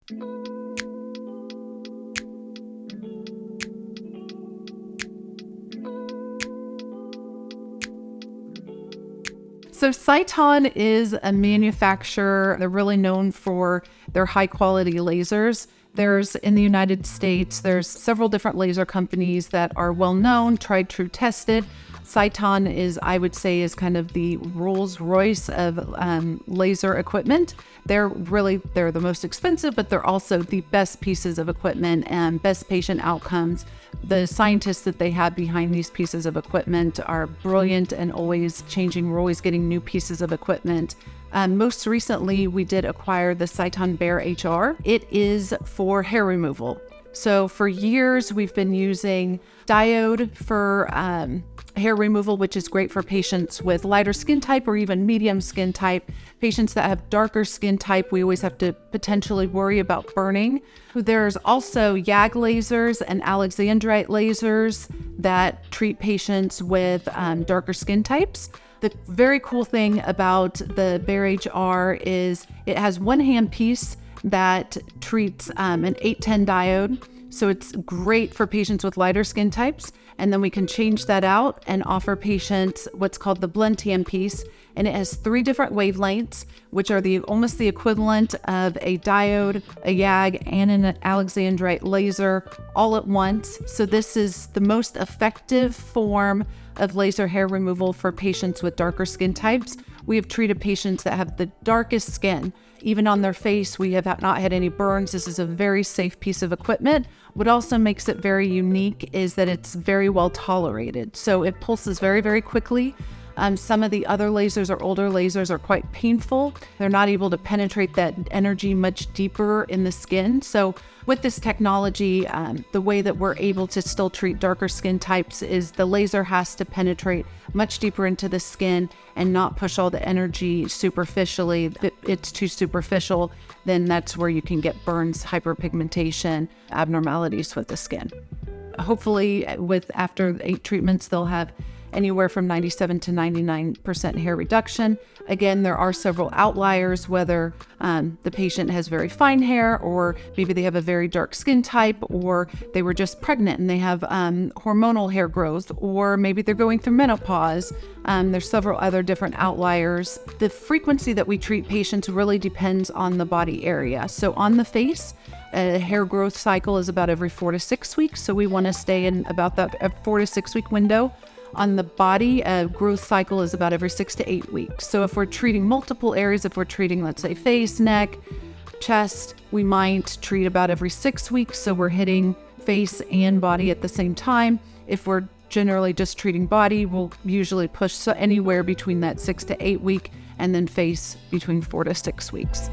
So Sciton is a manufacturer. They're really known for their high quality lasers. There's in the United States, there's several different laser companies that are well known, tried, true, tested. Sciton is, I would say, is kind of the Rolls Royce of laser equipment. They're the most expensive, but they're also the best pieces of equipment and best patient outcomes. The scientists that they have behind these pieces of equipment are brilliant and always changing. We're always getting new pieces of equipment. Most recently, we did acquire the Sciton Bear HR. It is for hair removal. So for years, we've been using diode for hair removal, which is great for patients with lighter skin type or even medium skin type. Patients that have darker skin type, we always have to potentially worry about burning. There's also YAG lasers and alexandrite lasers that treat patients with darker skin types. The very cool thing about the Bear HR is it has one hand piece that treats an 810 diode. So it's great for patients with lighter skin types. And then we can change that out and offer patients what's called the blend hand piece. And it has 3 different wavelengths, which are almost the equivalent of a diode, a YAG, and an alexandrite laser all at once. So this is the most effective form of laser hair removal for patients with darker skin types. We have treated patients that have the darkest skin. Even on their face, we have not had any burns. This is a very safe piece of equipment. What also makes it very unique is that it's very well tolerated. So it pulses very, very quickly. Some of the other lasers or older lasers are quite painful. They're not able to penetrate that energy much deeper in the skin. So with this technology, the way that we're able to still treat darker skin types is the laser has to penetrate much deeper into the skin and not push all the energy superficially. If it's too superficial, then that's where you can get burns, hyperpigmentation, abnormalities with the skin. Hopefully, after 8 treatments, they'll have anywhere from 97 to 99% hair reduction. Again, there are several outliers, whether the patient has very fine hair, or maybe they have a very dark skin type, or they were just pregnant and they have hormonal hair growth, or maybe they're going through menopause. There's several other different outliers. The frequency that we treat patients really depends on the body area. So on the face, a hair growth cycle is about every 4 to 6 weeks. So we want to stay in about that 4 to 6 week window. On the body, a growth cycle is about every 6 to 8 weeks. So if we're treating multiple areas, if we're treating, let's say, face, neck, chest, we might treat about every 6 weeks. So we're hitting face and body at the same time. If we're generally just treating body, we'll usually push anywhere between that 6 to 8 week, and then face between 4 to 6 weeks.